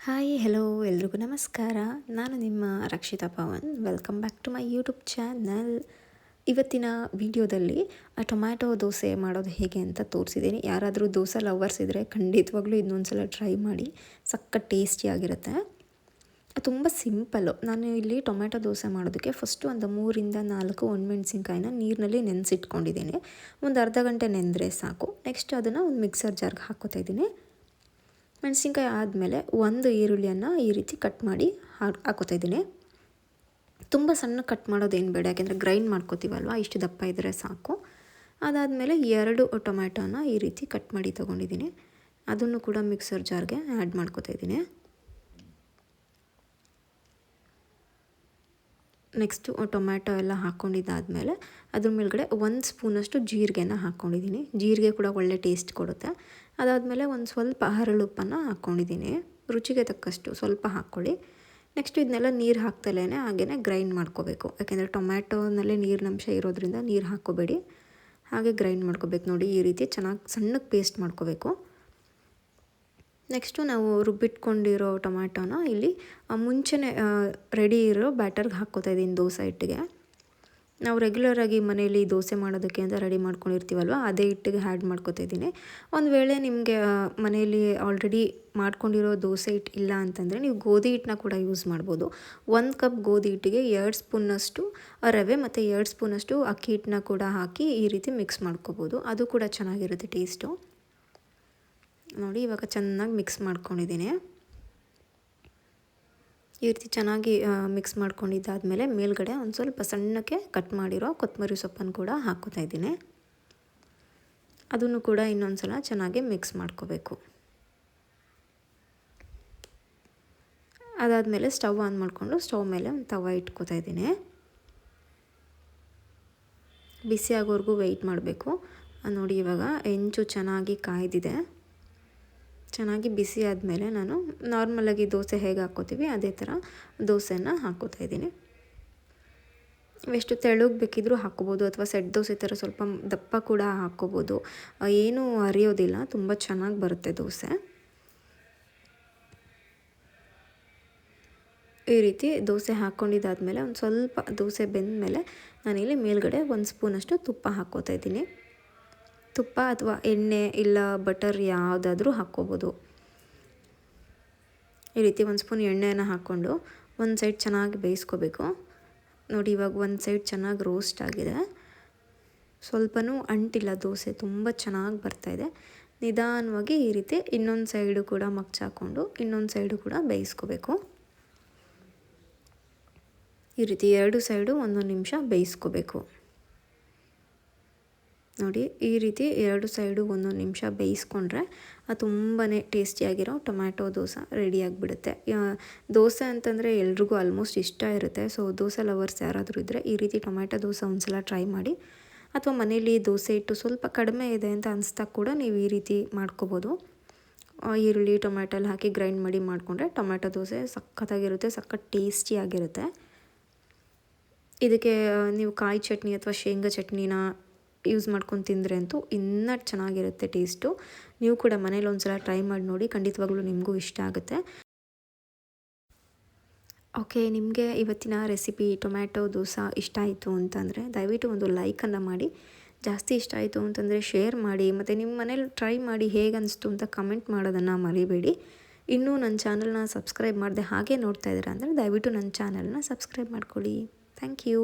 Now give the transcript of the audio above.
Hi hello ಎಲ್ರಿಗೂ ನಮಸ್ಕಾರ. ನಾನು ನಿಮ್ಮ Rakshitha Pavan. Welcome back to my YouTube channel. ಇವತ್ತಿನ ವಿಡಿಯೋದಲ್ಲಿ ಟೊಮ್ಯಾಟೊ ದೋಸೆ ಮಾಡೋದು ಹೇಗೆ ಅಂತ ತೋರಿಸಿದ್ದೀನಿ. ಯಾರಾದರೂ ದೋಸೆ ಲವರ್ಸ್ ಇದ್ದರೆ ಖಂಡಿತವಾಗ್ಲೂ ಇನ್ನೊಂದ್ಸಲ ಟ್ರೈ ಮಾಡಿ, ಸಖತ್ ಟೇಸ್ಟಿಯಾಗಿರುತ್ತೆ. ತುಂಬ ಸಿಂಪಲ್ಲು. ನಾನು ಇಲ್ಲಿ ಟೊಮ್ಯಾಟೊ ದೋಸೆ ಮಾಡೋದಕ್ಕೆ ಫಸ್ಟು ಒಂದು 3-4 ಒಣಮೆಣ್ಸಿನ್ಕಾಯಿನ ನೀರಿನಲ್ಲಿ ನೆನೆಸಿಟ್ಕೊಂಡಿದ್ದೀನಿ. ಒಂದು ಅರ್ಧ ಗಂಟೆ ನೆಂದರೆ ಸಾಕು. ನೆಕ್ಸ್ಟ್ ಅದನ್ನು ಒಂದು ಮಿಕ್ಸರ್ ಜಾರ್ಗೆ ಹಾಕ್ಕೋತಾ ಇದ್ದೀನಿ. ಮೆಣಸಿನ್ಕಾಯಿ ಆದಮೇಲೆ ಒಂದು ಈರುಳ್ಳಿಯನ್ನು ಈ ರೀತಿ ಕಟ್ ಮಾಡಿ ಹಾಕೋತಾ ಇದ್ದೀನಿ. ತುಂಬ ಸಣ್ಣ ಕಟ್ ಮಾಡೋದೇನು ಬೇಡ, ಯಾಕೆಂದರೆ ಗ್ರೈಂಡ್ ಮಾಡ್ಕೋತೀವಲ್ವ, ಇಷ್ಟು ದಪ್ಪ ಇದ್ದರೆ ಸಾಕು. ಅದಾದಮೇಲೆ 2 ಟೊಮ್ಯಾಟೋನ ಈ ರೀತಿ ಕಟ್ ಮಾಡಿ ತೊಗೊಂಡಿದ್ದೀನಿ. ಅದನ್ನು ಕೂಡ ಮಿಕ್ಸರ್ ಜಾರ್ಗೆ ಆ್ಯಡ್ ಮಾಡ್ಕೋತಾ ಇದ್ದೀನಿ. ನೆಕ್ಸ್ಟು ಟೊಮ್ಯಾಟೊ ಎಲ್ಲ ಹಾಕ್ಕೊಂಡಿದ್ದಾದಮೇಲೆ ಅದ್ರ ಮೇಲ್ಗಡೆ 1 ಸ್ಪೂನಷ್ಟು ಜೀರಿಗೆನ ಹಾಕ್ಕೊಂಡಿದ್ದೀನಿ. ಜೀರಿಗೆ ಕೂಡ ಒಳ್ಳೆ ಟೇಸ್ಟ್ ಕೊಡುತ್ತೆ. ಅದಾದಮೇಲೆ ಒಂದು ಸ್ವಲ್ಪ ಹರಳುಪ್ಪನ್ನು ಹಾಕ್ಕೊಂಡಿದ್ದೀನಿ. ರುಚಿಗೆ ತಕ್ಕಷ್ಟು ಸ್ವಲ್ಪ ಹಾಕ್ಕೊಳ್ಳಿ. ನೆಕ್ಸ್ಟ್ ಇದನ್ನೆಲ್ಲ ನೀರು ಹಾಕ್ತಲೇ ಹಾಗೇ ಗ್ರೈಂಡ್ ಮಾಡ್ಕೋಬೇಕು. ಯಾಕೆಂದರೆ ಟೊಮ್ಯಾಟೋನಲ್ಲೇ ನೀರಿನಂಶ ಇರೋದ್ರಿಂದ ನೀರು ಹಾಕ್ಕೋಬೇಡಿ, ಹಾಗೆ ಗ್ರೈಂಡ್ ಮಾಡ್ಕೋಬೇಕು. ನೋಡಿ, ಈ ರೀತಿ ಚೆನ್ನಾಗಿ ಸಣ್ಣಕ್ಕೆ ಪೇಸ್ಟ್ ಮಾಡ್ಕೋಬೇಕು. ನೆಕ್ಸ್ಟು ನಾವು ರುಬ್ಬಿಟ್ಕೊಂಡಿರೋ ಟೊಮ್ಯಾಟೋನ ಇಲ್ಲಿ ಮುಂಚೆನೇ ರೆಡಿ ಇರೋ ಬ್ಯಾಟರ್ಗೆ ಹಾಕ್ಕೋತಾ ಇದ್ದೀನಿ ದೋಸೆ ಹಿಟ್ಟಿಗೆ. ನಾವು ರೆಗ್ಯುಲರಾಗಿ ಮನೇಲಿ ದೋಸೆ ಮಾಡೋದಕ್ಕೆ ಅಂತ ರೆಡಿ ಮಾಡ್ಕೊಂಡಿರ್ತೀವಲ್ವ, ಅದೇ ಹಿಟ್ಟಿಗೆ ಆ್ಯಡ್ ಮಾಡ್ಕೋತಾ ಇದ್ದೀನಿ. ಒಂದು ವೇಳೆ ನಿಮಗೆ ಮನೆಯಲ್ಲಿ ಆಲ್ರೆಡಿ ಮಾಡ್ಕೊಂಡಿರೋ ದೋಸೆ ಹಿಟ್ಟು ಇಲ್ಲ ಅಂತಂದರೆ ನೀವು ಗೋಧಿ ಹಿಟ್ಟನ್ನ ಕೂಡ ಯೂಸ್ ಮಾಡ್ಬೋದು. 1 ಕಪ್ ಗೋಧಿ ಹಿಟ್ಟಿಗೆ 2 ಸ್ಪೂನಷ್ಟು ರವೆ ಮತ್ತು 2 ಸ್ಪೂನಷ್ಟು ಅಕ್ಕಿ ಹಿಟ್ಟನ್ನ ಕೂಡ ಹಾಕಿ ಈ ರೀತಿ ಮಿಕ್ಸ್ ಮಾಡ್ಕೋಬೋದು. ಅದು ಕೂಡ ಚೆನ್ನಾಗಿರುತ್ತೆ ಟೇಸ್ಟು. ನೋಡಿ, ಇವಾಗ ಚೆನ್ನಾಗಿ ಮಿಕ್ಸ್ ಮಾಡ್ಕೊಂಡಿದ್ದೀನಿ. ಈ ರೀತಿ ಚೆನ್ನಾಗಿ ಮಿಕ್ಸ್ ಮಾಡ್ಕೊಂಡಿದ್ದಾದಮೇಲೆ ಮೇಲ್ಗಡೆ ಒಂದು ಸ್ವಲ್ಪ ಸಣ್ಣಕ್ಕೆ ಕಟ್ ಮಾಡಿರೋ ಕೊತ್ತಂಬರಿ ಸೊಪ್ಪನ್ನು ಕೂಡ ಹಾಕ್ಕೋತಾ ಇದ್ದೀನಿ. ಅದನ್ನು ಕೂಡ ಇನ್ನೊಂದು ಸಲ ಚೆನ್ನಾಗಿ ಮಿಕ್ಸ್ ಮಾಡ್ಕೋಬೇಕು. ಅದಾದಮೇಲೆ ಸ್ಟವ್ ಆನ್ ಮಾಡಿಕೊಂಡು ಸ್ಟವ್ ಮೇಲೆ ಒಂದು ತವ ಇಟ್ಕೋತಾ ಇದ್ದೀನಿ. ಬಿಸಿ ಆಗೋವರೆಗೂ ವೆಯ್ಟ್ ಮಾಡಬೇಕು. ನೋಡಿ, ಇವಾಗ ಹೆಂಚು ಚೆನ್ನಾಗಿ ಕಾಯ್ದಿದೆ. ಚೆನ್ನಾಗಿ ಬಿಸಿ ಆದಮೇಲೆ ನಾನು ನಾರ್ಮಲಾಗಿ ದೋಸೆ ಹೇಗೆ ಹಾಕ್ಕೋತೀವಿ ಅದೇ ಥರ ದೋಸೆನ ಹಾಕ್ಕೋತಾ ಇದ್ದೀನಿ. ಎಷ್ಟು ತೆಳುಗೆ ಬೇಕಿದ್ರೂ ಹಾಕ್ಕೋಬೋದು, ಅಥವಾ ಸೆಟ್ ದೋಸೆ ಥರ ಸ್ವಲ್ಪ ದಪ್ಪ ಕೂಡ ಹಾಕ್ಕೋಬೋದು. ಏನೂ ಹರಿಯೋದಿಲ್ಲ, ತುಂಬ ಚೆನ್ನಾಗಿ ಬರುತ್ತೆ ದೋಸೆ. ಈ ರೀತಿ ದೋಸೆ ಹಾಕ್ಕೊಂಡಿದ್ದಾದಮೇಲೆ ಒಂದು ಸ್ವಲ್ಪ ದೋಸೆ ಬೆಂದಮೇಲೆ ನಾನಿಲ್ಲಿ ಮೇಲ್ಗಡೆ 1 ಸ್ಪೂನಷ್ಟು ತುಪ್ಪ ಹಾಕ್ಕೋತಾ ಇದ್ದೀನಿ. ತುಪ್ಪ ಅಥವಾ ಎಣ್ಣೆ ಇಲ್ಲ ಬಟರ್ ಯಾವುದಾದ್ರೂ ಹಾಕ್ಕೋಬೋದು. ಈ ರೀತಿ 1 ಸ್ಪೂನ್ ಎಣ್ಣೆಯನ್ನು ಹಾಕ್ಕೊಂಡು ಒಂದು ಸೈಡ್ ಚೆನ್ನಾಗಿ ಬೇಯಿಸ್ಕೋಬೇಕು. ನೋಡಿ, ಇವಾಗ ಒಂದು ಸೈಡ್ ಚೆನ್ನಾಗಿ ರೋಸ್ಟ್ ಆಗಿದೆ. ಸ್ವಲ್ಪನೂ ಅಂಟಿಲ್ಲ, ದೋಸೆ ತುಂಬ ಚೆನ್ನಾಗಿ ಬರ್ತಾಯಿದೆ. ನಿಧಾನವಾಗಿ ಈ ರೀತಿ ಇನ್ನೊಂದು ಸೈಡು ಕೂಡ ಮಗ್ಚಾಕೊಂಡು ಇನ್ನೊಂದು ಸೈಡು ಕೂಡ ಬೇಯಿಸ್ಕೋಬೇಕು. ಈ ರೀತಿ 2 ಸೈಡು 1 ನಿಮಿಷ ಬೇಯಿಸ್ಕೋಬೇಕು. ನೋಡಿ, ಈ ರೀತಿ 2 ಸೈಡು 1 ನಿಮಿಷ ಬೇಯಿಸ್ಕೊಂಡ್ರೆ ತುಂಬಾ ಟೇಸ್ಟಿಯಾಗಿರೋ ಟೊಮ್ಯಾಟೊ ದೋಸೆ ರೆಡಿಯಾಗಿಬಿಡುತ್ತೆ. ದೋಸೆ ಅಂತಂದರೆ ಎಲ್ರಿಗೂ ಆಲ್ಮೋಸ್ಟ್ ಇಷ್ಟ ಇರುತ್ತೆ. ಸೊ ದೋಸೆ ಲವರ್ಸ್ ಯಾರಾದರೂ ಇದ್ದರೆ ಈ ರೀತಿ ಟೊಮ್ಯಾಟೊ ದೋಸೆ ಒಂದ್ಸಲ ಟ್ರೈ ಮಾಡಿ. ಅಥವಾ ಮನೇಲಿ ದೋಸೆ ಹಿಟ್ಟು ಸ್ವಲ್ಪ ಕಡಿಮೆ ಇದೆ ಅಂತ ಅನಿಸ್ದಾಗ ಕೂಡ ನೀವು ಈ ರೀತಿ ಮಾಡ್ಕೋಬೋದು. ಈರುಳ್ಳಿ ಟೊಮ್ಯಾಟೊ ಹಾಕಿ ಗ್ರೈಂಡ್ ಮಾಡಿ ಮಾಡಿಕೊಂಡ್ರೆ ಟೊಮ್ಯಾಟೊ ದೋಸೆ ಸಖತ್ತಾಗಿರುತ್ತೆ, ಸಖತ್ ಟೇಸ್ಟಿಯಾಗಿರುತ್ತೆ. ಇದಕ್ಕೆ ನೀವು ಕಾಯಿ ಚಟ್ನಿ ಅಥವಾ ಶೇಂಗಾ ಚಟ್ನಿನ ಯೂಸ್ ಮಾಡ್ಕೊಂಡು ತಿಂದರೆ ಅಂತೂ ಇನ್ನೂ ಚೆನ್ನಾಗಿರುತ್ತೆ ಟೇಸ್ಟು. ನೀವು ಕೂಡ ಮನೇಲಿ ಒಂದ್ಸಲ ಟ್ರೈ ಮಾಡಿ ನೋಡಿ, ಖಂಡಿತವಾಗ್ಲೂ ನಿಮಗೂ ಇಷ್ಟ ಆಗುತ್ತೆ. ಓಕೆ, ನಿಮಗೆ ಇವತ್ತಿನ ರೆಸಿಪಿ ಟೊಮ್ಯಾಟೊ ದೋಸೆ ಇಷ್ಟ ಆಯಿತು ಅಂತಂದರೆ ದಯವಿಟ್ಟು ಒಂದು ಲೈಕನ್ನು ಮಾಡಿ. ಜಾಸ್ತಿ ಇಷ್ಟ ಆಯಿತು ಅಂತಂದರೆ ಶೇರ್ ಮಾಡಿ, ಮತ್ತು ನಿಮ್ಮ ಮನೇಲಿ ಟ್ರೈ ಮಾಡಿ ಹೇಗೆ ಅನಿಸ್ತು ಅಂತ ಕಮೆಂಟ್ ಮಾಡೋದನ್ನು ಮರಿಬೇಡಿ. ಇನ್ನೂ ನನ್ನ ಚಾನಲ್ನ ಸಬ್ಸ್ಕ್ರೈಬ್ ಮಾಡದೆ ಹಾಗೆ ನೋಡ್ತಾ ಇದ್ದೀರಾ ಅಂದರೆ ದಯವಿಟ್ಟು ನನ್ನ ಚಾನಲ್ನ ಸಬ್ಸ್ಕ್ರೈಬ್ ಮಾಡ್ಕೊಳ್ಳಿ. Thank you.